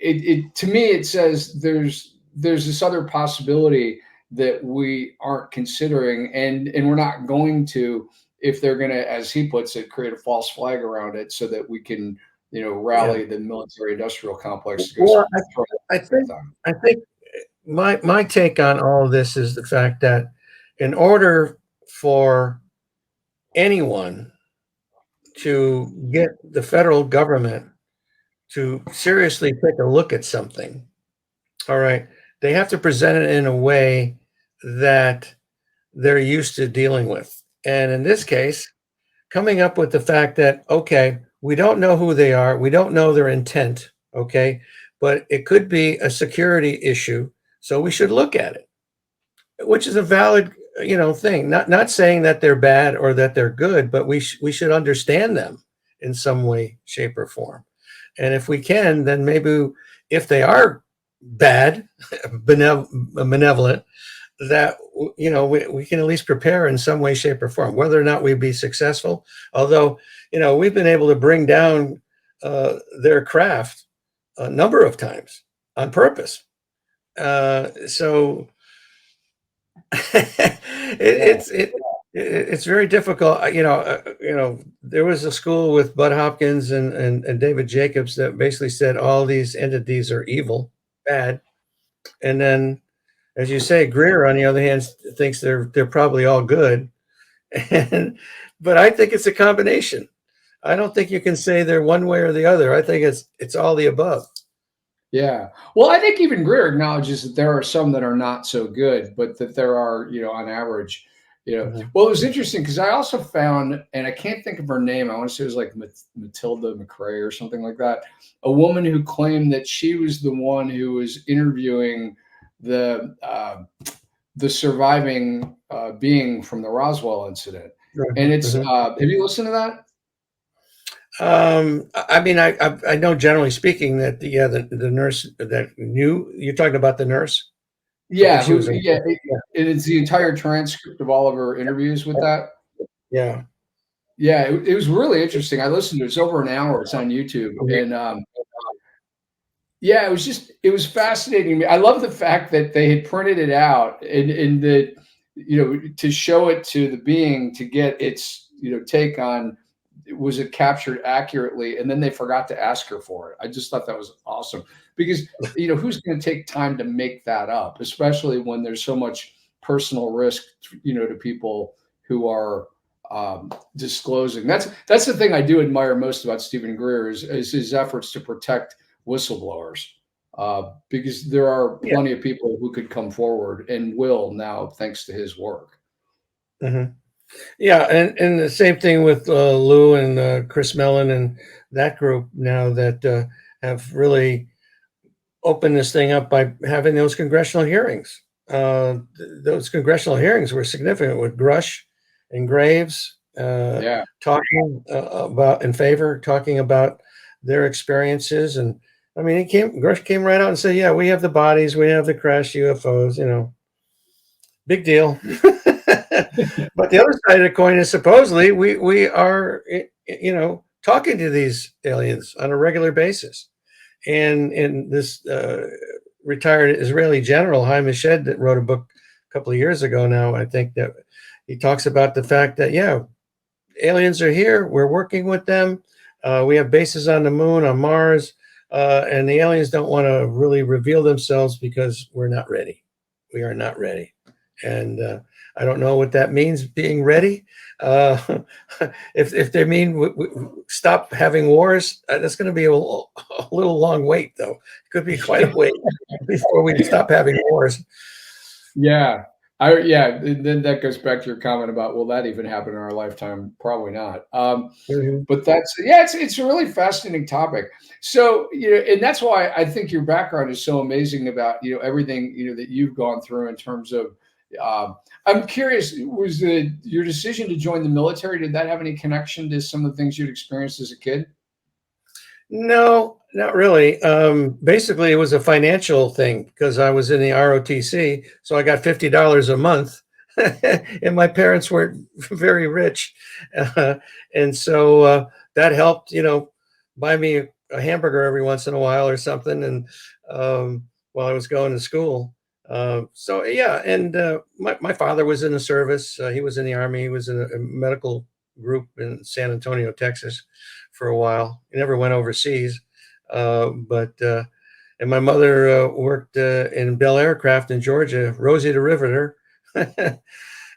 to me, it says there's this other possibility that we aren't considering, and we're not going to, if they're going to, as he puts it, create a false flag around it so that we can, Yeah. rally the military industrial complex to go Well, throw I with think them. I think my take on all of this is the fact that in order for anyone to get the federal government to seriously take a look at something, all right, they have to present it in a way that they're used to dealing with. And in this case, coming up with the fact that, okay, we don't know who they are, we don't know their intent, okay, but it could be a security issue, so we should look at it, which is a valid, thing. Not saying that they're bad or that they're good, but we should understand them in some way, shape, or form. And if we can, then maybe if they are bad, benevolent, that we can at least prepare in some way, shape, or form. Whether or not we be successful, although we've been able to bring down their craft a number of times on purpose. So Yeah. it's very difficult. There was a school with Bud Hopkins and David Jacobs that basically said all these entities are evil, bad, and then, as you say, Greer, on the other hand, thinks they're probably all good. And but I think it's a combination. I don't think you can say they're one way or the other. I think it's all the above. Yeah. Well, I think even Greer acknowledges that there are some that are not so good, but that there are, on average, Mhm. Well, it was interesting because I also found, and I can't think of her name. I want to say it was like Matilda McRae or something like that. A woman who claimed that she was the one who was interviewing the surviving being from the Roswell incident. And it's Mhm. have you listened to that? I mean, I know generally speaking that the nurse that knew you're talking about the nurse because Yeah, she was a yeah, yeah, it's the entire transcript of all of her interviews with that. yeah. Yeah, it was really interesting. I listened to it. It's over an hour. It's on YouTube, Mhm. and yeah, it was fascinating to me. I love the fact that they had printed it out and that to show it to the being to get its take on was it captured accurately, and then they forgot to ask her for it. I just thought that was awesome because who's going to take time to make that up, especially when there's so much personal risk to people who are disclosing. That's the thing I do admire most about Stephen Greer is his efforts to protect whistleblowers, because there are Yeah. plenty of people who could come forward and will now, thanks to his work. Mhm. Yeah, and the same thing with Lou and Chris Mellon and that group now that have really opened this thing up by having those congressional hearings. Those congressional hearings were significant with Grush and Graves Yeah, talking about in favor, talking about their experiences. And I mean, Grush came right out and said, "Yeah, we have the bodies, we have the crashed UFOs, big deal." But the other side of the coin is supposedly we are talking to these aliens on a regular basis. And this retired Israeli general Haim Eshed that wrote a book a couple of years ago now, I think, that he talks about the fact that aliens are here, we're working with them, we have bases on the moon, on Mars, and the aliens don't want to really reveal themselves because we're not ready. We are not ready. And I don't know what that means, being ready. Uh, if they mean stop having wars, that's going to be a little long wait, though. It could be quite a wait before we stop having wars. yeah, and then that goes back to your comment about will that even happen in our lifetime? Probably not. Mhm. But it's a really fascinating topic. So and that's why I think your background is so amazing about everything that you've gone through in terms of. Um, I'm curious, was your decision to join the military? Did that have any connection to some of the things you'd experienced as a kid? No, not really. Basically, it was a financial thing because I was in the ROTC, so I got $50 a month, and my parents weren't very rich, uh, and so that helped, buy me a hamburger every once in a while or something, and while I was going to school. So yeah, and my father was in the service. He was in the Army. He was in a medical group in San Antonio, Texas, for a while. He never went overseas, but and my mother worked in Bell Aircraft in Georgia, Rosie the Riveter,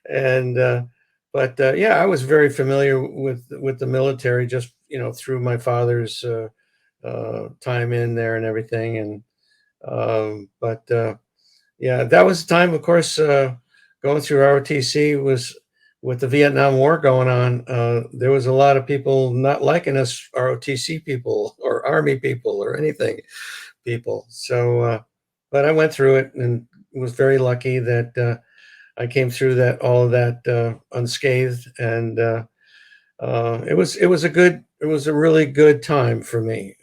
and but yeah, I was very familiar with the military just through my father's time in there and everything, and but yeah, that was the time, of course. going through ROTC was with the Vietnam War going on. There was a lot of people not liking us ROTC people or Army people or anything people. So, but I went through it and was very lucky that I came through that all of that unscathed, and it was a really good time for me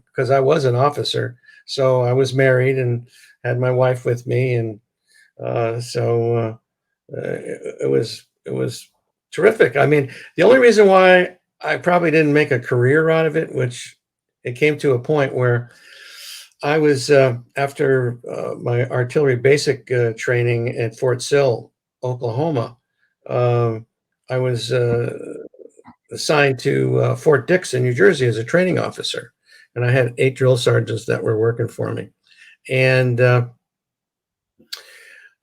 because I was an officer, so I was married and had my wife with me, and it was terrific. I mean, the only reason why I probably didn't make a career out of it, which it came to a point where I was after my artillery basic training at Fort Sill, Oklahoma. Um, I was assigned to Fort Dix in New Jersey as a training officer, and I had 8 drill sergeants that were working for me. And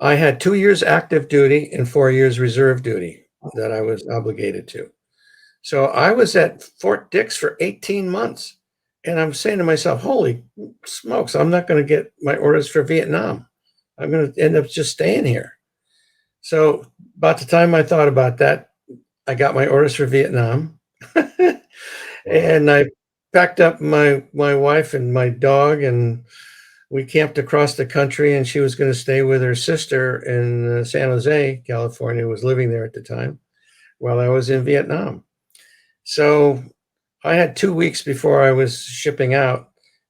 I had 2 years active duty and 4 years reserve duty that I was obligated to. So I was at Fort Dix for 18 months. And I'm saying to myself, holy smokes, I'm not going to get my orders for Vietnam. I'm going to end up just staying here. So about the time I thought about that, I got my orders for Vietnam. And I packed up my wife and my dog, and we camped across the country, and she was going to stay with her sister in San Jose, California, who was living there at the time while I was in Vietnam. So I had 2 weeks before I was shipping out,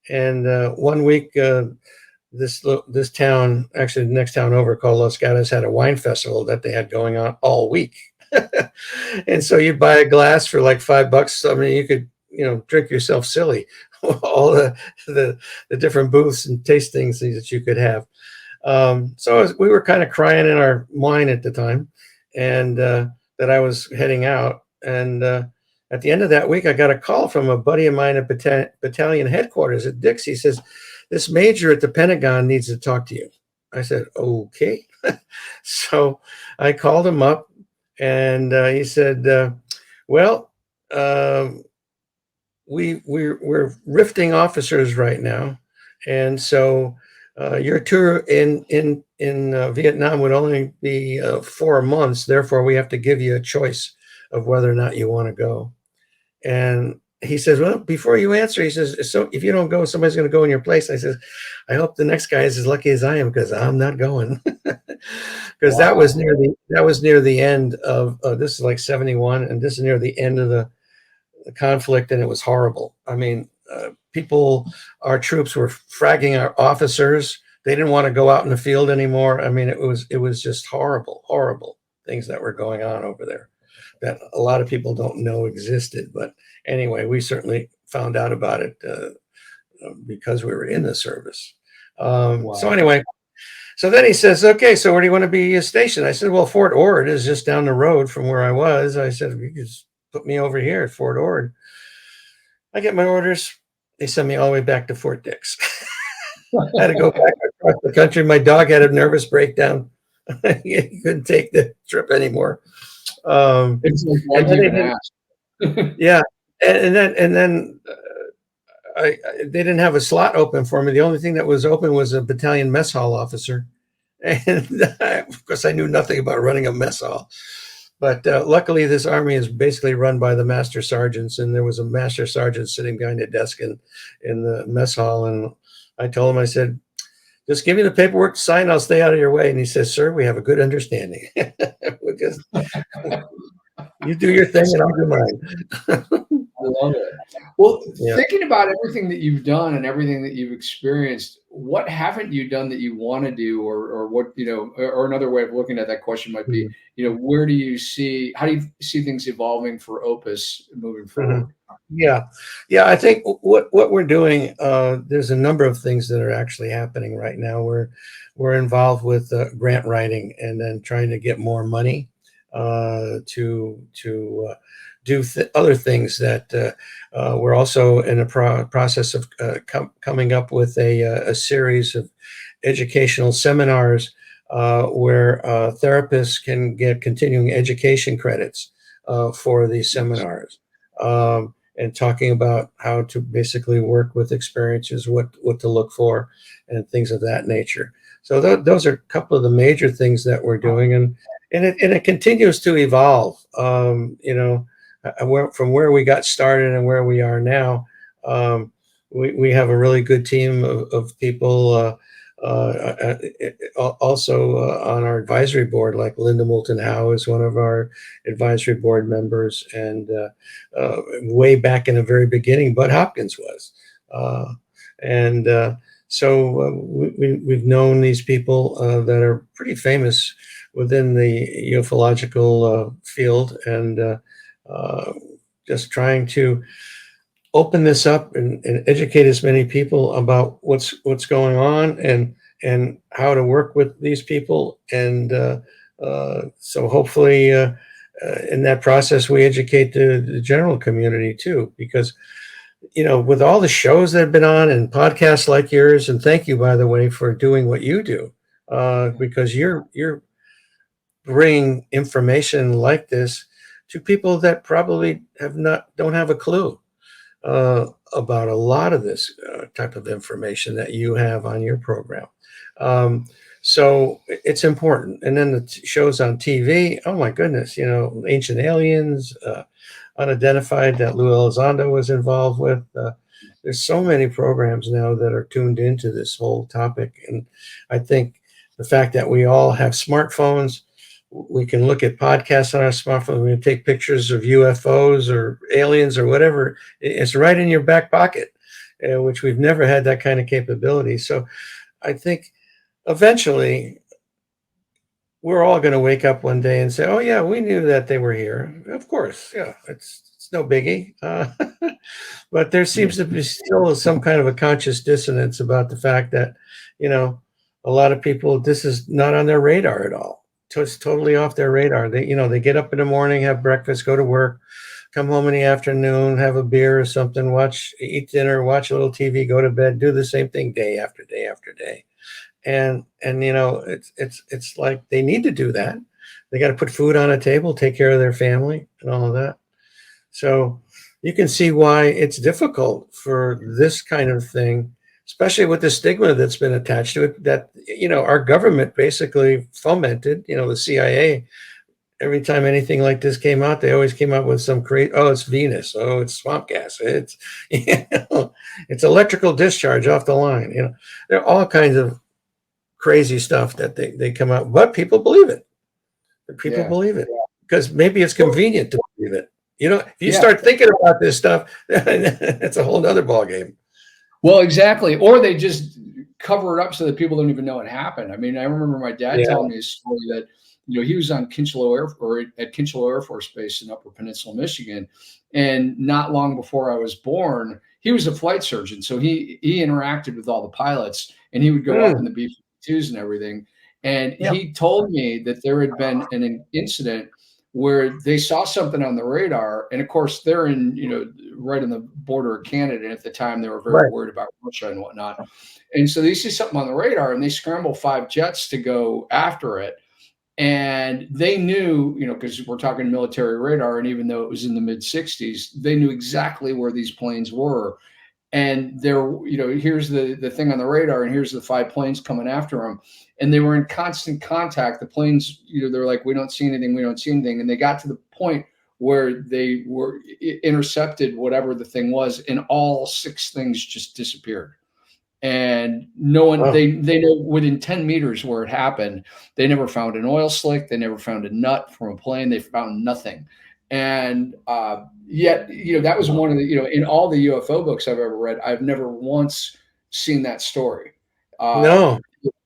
and 1 week, this town, actually the next town over called Los Gatos, had a wine festival that they had going on all week. And so you buy a glass for like $5. I mean, you could, drink yourself silly. All the different booths and tastings that you could have. So we were kind of crying in our wine at the time, and that I was heading out. And at the end of that week, I got a call from a buddy of mine at battalion headquarters at Dix. He says, "This major at the Pentagon needs to talk to you." I said, "Okay." So I called him up, and he said, "Well, we're rifting officers right now, and so your tour in Vietnam would only be 4 months. Therefore, we have to give you a choice of whether or not you want to go." And he says, "Well, before you answer," he says, "so if you don't go, somebody's going to go in your place." I says, "I hope the next guy is as lucky as I am, because I'm not going." Because that was near the end of this is like 71, and this is near the end of the conflict, and it was horrible. I mean, our troops were fragging our officers. They didn't want to go out in the field anymore. I mean, it was just horrible things that were going on over there that a lot of people don't know existed. But anyway, we certainly found out about it because we were in the service. Wow. So anyway, so then he says, "Okay, so where do you want to be stationed?" I said, "Well, Fort Ord is just down the road from where I was." I said, "You just put me over here at Fort Ord." I get my orders. They send me all the way back to Fort Dix. I had to go back across the country. My dog had a nervous breakdown. He couldn't take the trip anymore. It's like, why do you even ask? Yeah, and then they didn't have a slot open for me. The only thing that was open was a battalion mess hall officer, and of course I knew nothing about running a mess hall. But luckily, this army is basically run by the master sergeants, and there was a master sergeant sitting behind a desk in the mess hall. And I told him, I said, "Just give me the paperwork to sign. I'll stay out of your way." And he says, "Sir, we have a good understanding. Just, you do your thing, and I'll do mine." I love it. Well, Yeah. thinking about everything that you've done and everything that you've experienced, what haven't you done that you want to do, or what, or another way of looking at that question might be, where do you see, how do you see things evolving for Opus moving forward? Yeah. I think what we're doing, there's a number of things that are actually happening right now. We're involved with grant writing, and then trying to get more money to do other things. That we're also in a process of coming up with a series of educational seminars where therapists can get continuing education credits for these seminars. And talking about how to basically work with experiences, what to look for, and things of that nature. So those are a couple of the major things that we're doing, and it continues to evolve. From where we got started and where we are now, we have a really good team of people. Also on our advisory board, like Linda Moulton Howe is one of our advisory board members, and way back in the very beginning, Bud Hopkins was. And we've known these people that are pretty famous within the ufological field, and just trying to open this up and educate as many people about what's going on, and how to work with these people, and so hopefully in that process we educate the general community too, because with all the shows that have been on and podcasts like yours, and thank you, by the way, for doing what you do, because you're bringing information like this to people that probably don't have a clue about a lot of this type of information that you have on your program. So it's important. And then the shows on TV, oh my goodness, Ancient Aliens, Unidentified, that Lou Elizondo was involved with. There's so many programs now that are tuned into this whole topic. And I think the fact that we all have smartphones, we can look at podcasts on our smartphone, we can take pictures of UFOs or aliens or whatever. It's right in your back pocket, which we've never had that kind of capability. So I think eventually we're all going to wake up one day and say, oh yeah, we knew that they were here. Of course. Yeah. It's no biggie. But there seems to be still some kind of a conscious dissonance about the fact that, a lot of people, this is not on their radar at all. It's totally off their radar. They get up in the morning, have breakfast, go to work, come home in the afternoon, have a beer or something, eat dinner, watch a little TV, go to bed, do the same thing day after day after day. And it's like they need to do that. They got to put food on a table, take care of their family and all of that. So you can see why it's difficult for this kind of thing, especially with the stigma that's been attached to it, that, our government basically fomented. The CIA, every time anything like this came out, they always came out with some crazy, oh, it's Venus, oh, it's swamp gas, it's, it's electrical discharge off the line. There are all kinds of crazy stuff that they come out, but people believe it. People believe it because maybe it's convenient to believe it. If you start thinking about this stuff, it's a whole nother ballgame. Well, exactly. Or they just cover it up so that people don't even know it happened. I mean, I remember my dad telling me a story that, he was on at Kinchlow Air Force Base in Upper Peninsula, Michigan. And not long before I was born, he was a flight surgeon. So he interacted with all the pilots, and he would go up in the B-52s and everything. And he told me that there had been an incident where they saw something on the radar. And of course, they're in, right on the border of Canada. And at the time, they were very worried about Russia and whatnot. And so they see something on the radar, and they scramble 5 jets to go after it. And they knew, because we're talking military radar, and even though it was in the mid-60s, they knew exactly where these planes were. And they're, here's the thing on the radar, and here's the 5 planes coming after them. And they were in constant contact. The planes, they're like, we don't see anything, we don't see anything. And they got to the point where they were intercepted, whatever the thing was, and all 6 things just disappeared. And no one, they know within 10 meters where it happened. They never found an oil slick. They never found a nut from a plane. They found nothing. And yet, that was one of the, in all the UFO books I've ever read, I've never once seen that story. No.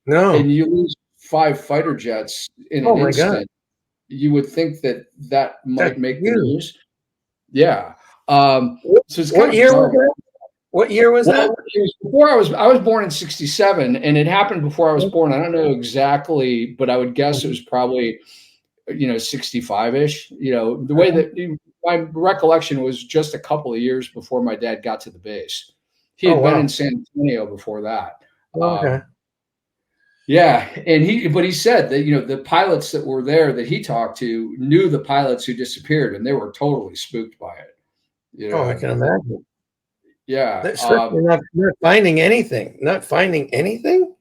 And you lose 5 fighter jets in an instant. God. You would think that might make the news. Yeah. So it's kind of bizarre. What year was that? It was before I was born in 1967, and it happened before I was born. I don't know exactly, but I would guess it was probably, 65-ish. The way that my recollection was just a couple of years before my dad got to the base. He had been in San Antonio before that. Okay. And he said that, the pilots that were there that he talked to knew the pilots who disappeared, and they were totally spooked by it. Oh, I can imagine. Yeah. Not finding anything. Not finding anything?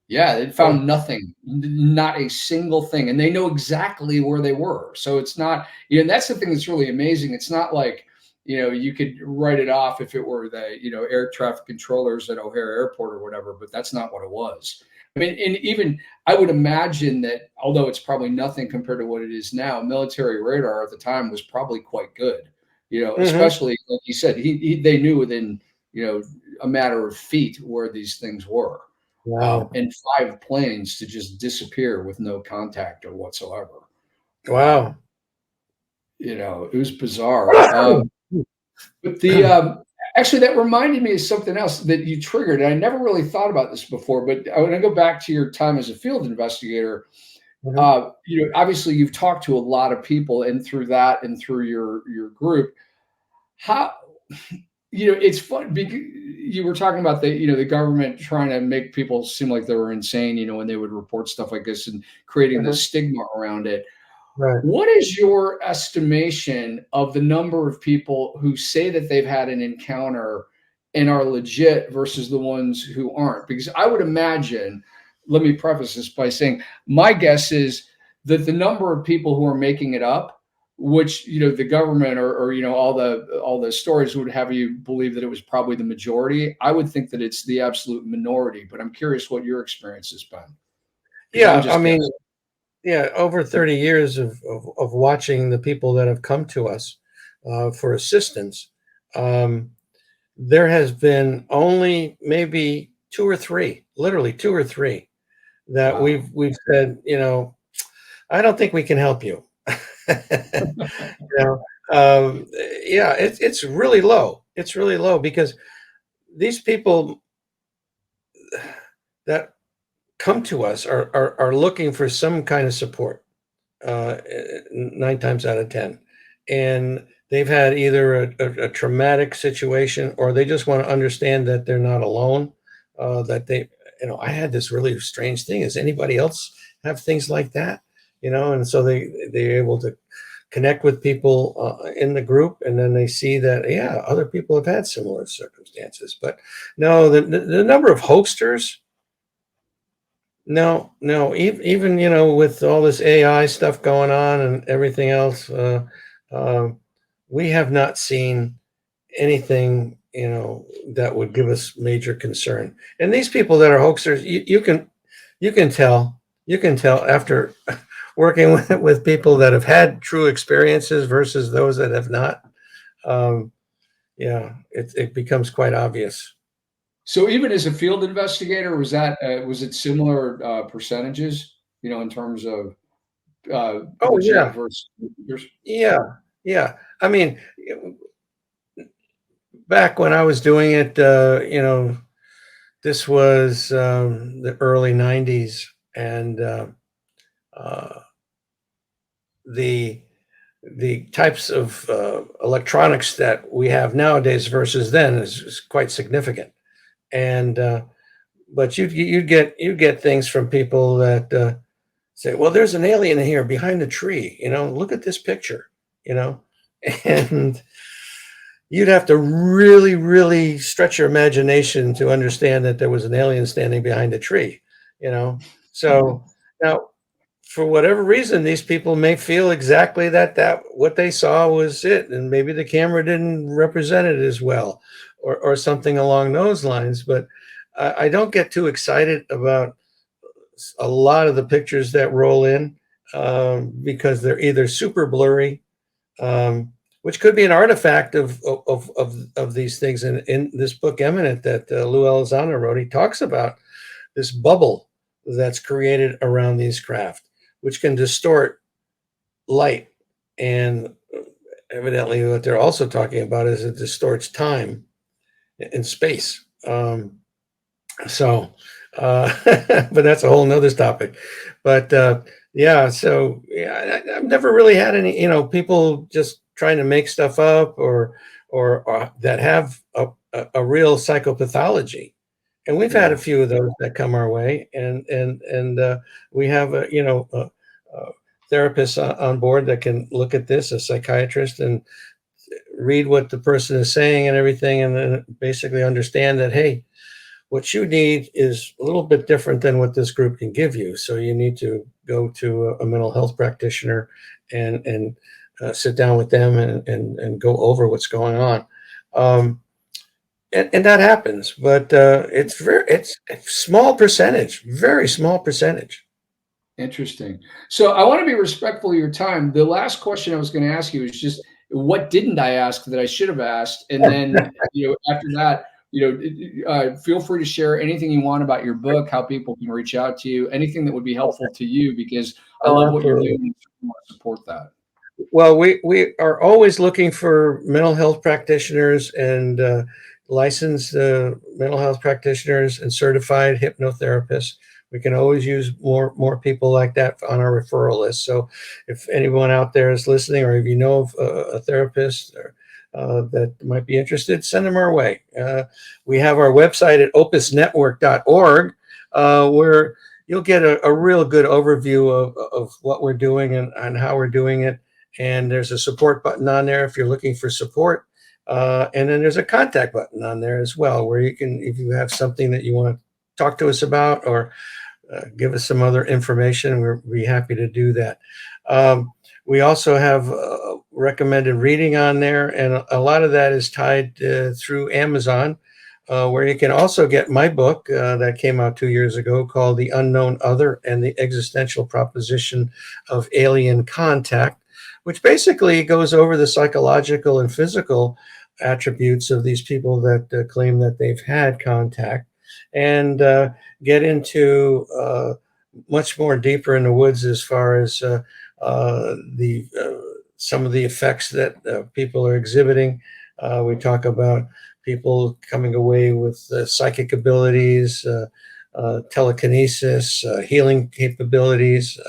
Yeah, they found nothing, not a single thing, and they know exactly where they were. So it's not, and that's the thing that's really amazing. It's not like, you could write it off if it were the, air traffic controllers at O'Hare Airport or whatever, but that's not what it was. I mean, and even I would imagine that although it's probably nothing compared to what it is now, military radar at the time was probably quite good. Hmm. Especially like you said, they knew within, a matter of feet where these things were, Wow. and 5 planes to just disappear with no contact or whatsoever. Wow. Um, it was bizarre. But the actually, that reminded me of something else that you triggered. And I never really thought about this before, but I want to go back to your time as a field investigator. Mhm. Obviously, you've talked to a lot of people, and through that, and through your group, how it's fun because you were talking about the government trying to make people seem like they were insane, when they would report stuff like this and creating Mhm. this stigma around it. Right. What is your estimation of the number of people who say that they've had an encounter and are legit versus the ones who aren't? Because I would imagine, let me preface this by saying, my guess is that the number of people who are making it up, which the government or all the stories would have you believe that it was probably the majority. I would think that it's the absolute minority, but I'm curious what your experience has been, because I'm Yeah. I just mean, guessing. yeah, over 30 years of watching the people that have come to us for assistance, um, there has been only maybe two or three, literally two or three, that Wow. we've said, I don't think we can help you. You know, yeah, it's really low. It's really low because these people that come to us are looking for some kind of support. 9 times out of 10. And they've had either a traumatic situation or they just want to understand that they're not alone. That they, I had this really strange thing. Does anybody else have things like that? And so they're able to connect with people in the group, and then they see that yeah, other people have had similar circumstances. But no, the number of hoaxers, no, no, even, with all this AI stuff going on and everything else, uh, we have not seen anything, that would give us major concern. And these people that are hoaxers, you can tell, after working with people that have had true experiences versus those that have not. Um, yeah, it becomes quite obvious. So even as a field investigator, was it similar percentages? In terms of Oh legit yeah, versus yours? yeah, yeah. I mean, back when I was doing it, this was the early 90s, and uh, the types of electronics that we have nowadays versus then is quite significant. And but you'd get things from people that say, "Well, there's an alien here behind the tree. Look at this picture." You know, and you'd have to really, really stretch your imagination to understand that there was an alien standing behind a tree, you know? So now, for whatever reason, these people may feel exactly that what they saw was it, and maybe the camera didn't represent it as well, or something along those lines. But I don't get too excited about a lot of the pictures that roll in because they're either super blurry, um, which could be an artifact of these things. In this book, Eminent, that Lou Elizondo wrote, he talks about this bubble that's created around these craft, which can distort light. And evidently, what they're also talking about is it distorts time and space. So, but that's a whole nother topic. But yeah, so yeah, I've never really had any, people just trying to make stuff up or that have a real psychopathology. And we've had a Yeah. few of those that come our way, and we have a therapist on board that can look at this, a psychiatrist, and read what the person is saying and everything, and then basically understand that hey, what you need is a little bit different than what this group can give you. So you need to go to a mental health practitioner and sit down with them and go over what's going on. Um, and that happens, but it's a small percentage, very small percentage. Interesting. So I want to be respectful of your time. The last question I was going to ask you is just what didn't I ask that I should have asked? And then, after that, feel free to share anything you want about your book, how people can reach out to you, anything that would be helpful to you, because I Oh, love what you're absolutely. doing. I want to support that. Well, we are always looking for mental health practitioners and licensed mental health practitioners and certified hypnotherapists. We can always use more people like that on our referral list. So, if anyone out there is listening, or if you know of a therapist that might be interested, send them our way. We have our website at opusnetwork.org, where you'll get a real good overview of what we're doing and how we're doing it. And there's a support button on there if you're looking for support. And then there's a contact button on there as well, where you can, if you have something that you want to talk to us about or give us some other information, we'll be happy to do that. We also have recommended reading on there, and a lot of that is tied through Amazon, where you can also get my book that came out 2 years ago called The Unknown Other and the Existential Proposition of Alien Contact, which basically goes over the psychological and physical attributes of these people that claim that they've had contact, and get into much more deeper in the woods as far as the some of the effects that people are exhibiting. We talk about people coming away with psychic abilities, telekinesis, healing capabilities.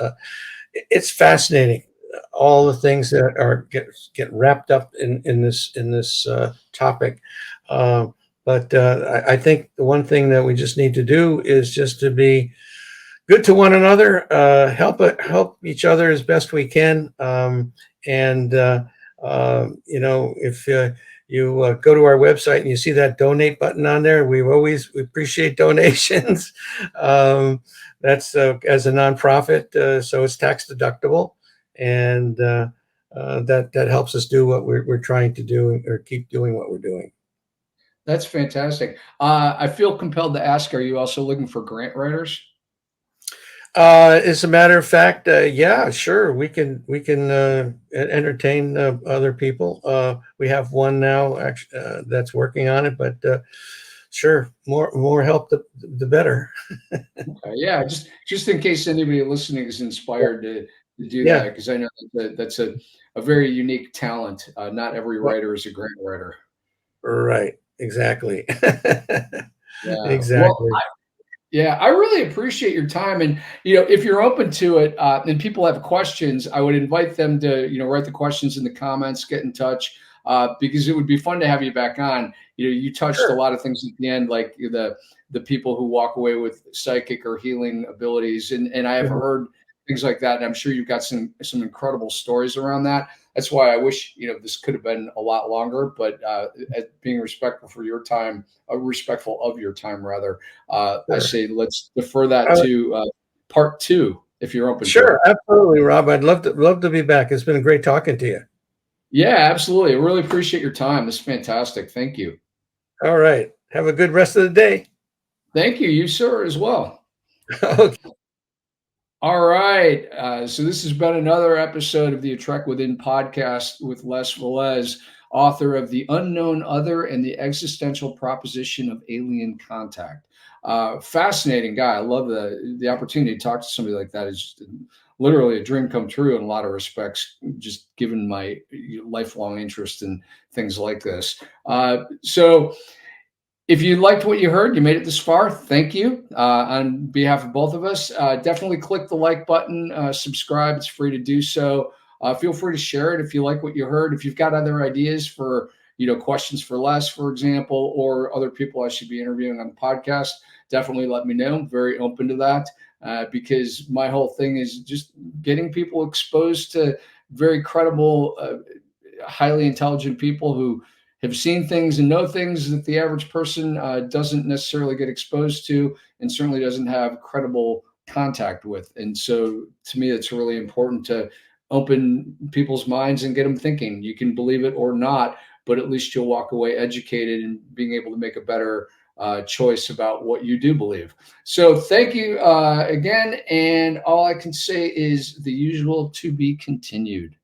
It's fascinating. All the things that are get wrapped up in this topic. But I think the one thing that we just need to do is just to be good to one another, help each other as best we can, and if you go to our website and you see that donate button on there, we appreciate donations. That's as a nonprofit, so it's tax deductible, and that helps us do what we're trying to do, or keep doing what we're doing. That's fantastic. I feel compelled to ask, are you also looking for grant writers? As a matter of fact, yeah, sure, we can entertain other people. We have one now actually that's working on it, but sure, more help the better. Yeah, just in case anybody listening is inspired to do Yeah, that, because I know that's a very unique talent. Not every well, writer is a grant writer. right, exactly, Yeah. Well, exactly. yeah, I really appreciate your time, and if you're open to it, and people have questions, I would invite them to write the questions in the comments, get in touch, because it would be fun to have you back on. You touched a Sure. lot of things at the end, like the people who walk away with psychic or healing abilities, and I have Mhm. heard things like that, and I'm sure you've got some incredible stories around that. That's why I wish this could have been a lot longer, but being respectful for your time, respectful of your time rather. I Sure. say let's defer that Uh, to part two if you're open to sure, it. absolutely, Rob. I'd love to be back. It's been great talking to you. Yeah, absolutely. I really appreciate your time. This is fantastic. Thank you. All right. Have a good rest of the day. Thank you. You, sir, as well. Okay. All right. So this has been another episode of the A Trek Within podcast with Les Velez, author of The Unknown Other and the Existential Proposition of Alien Contact. Fascinating guy. I love the opportunity to talk to somebody like that. Is literally a dream come true in a lot of respects, just given my lifelong interest in things like this. So if you liked what you heard, you made it this far, thank you. On behalf of both of us, definitely click the like button, subscribe. It's free to do so. Feel free to share it if you like what you heard. If you've got other ideas for, questions for Les, for example, or other people I should be interviewing on the podcast, definitely let me know. I'm very open to that, because my whole thing is just getting people exposed to very credible, highly intelligent people who have seen things and know things that the average person doesn't necessarily get exposed to, and certainly doesn't have credible contact with. And so to me, it's really important to open people's minds and get them thinking. You can believe it or not, but at least you'll walk away educated and being able to make a better choice about what you do believe. So thank you again. And all I can say is the usual, to be continued.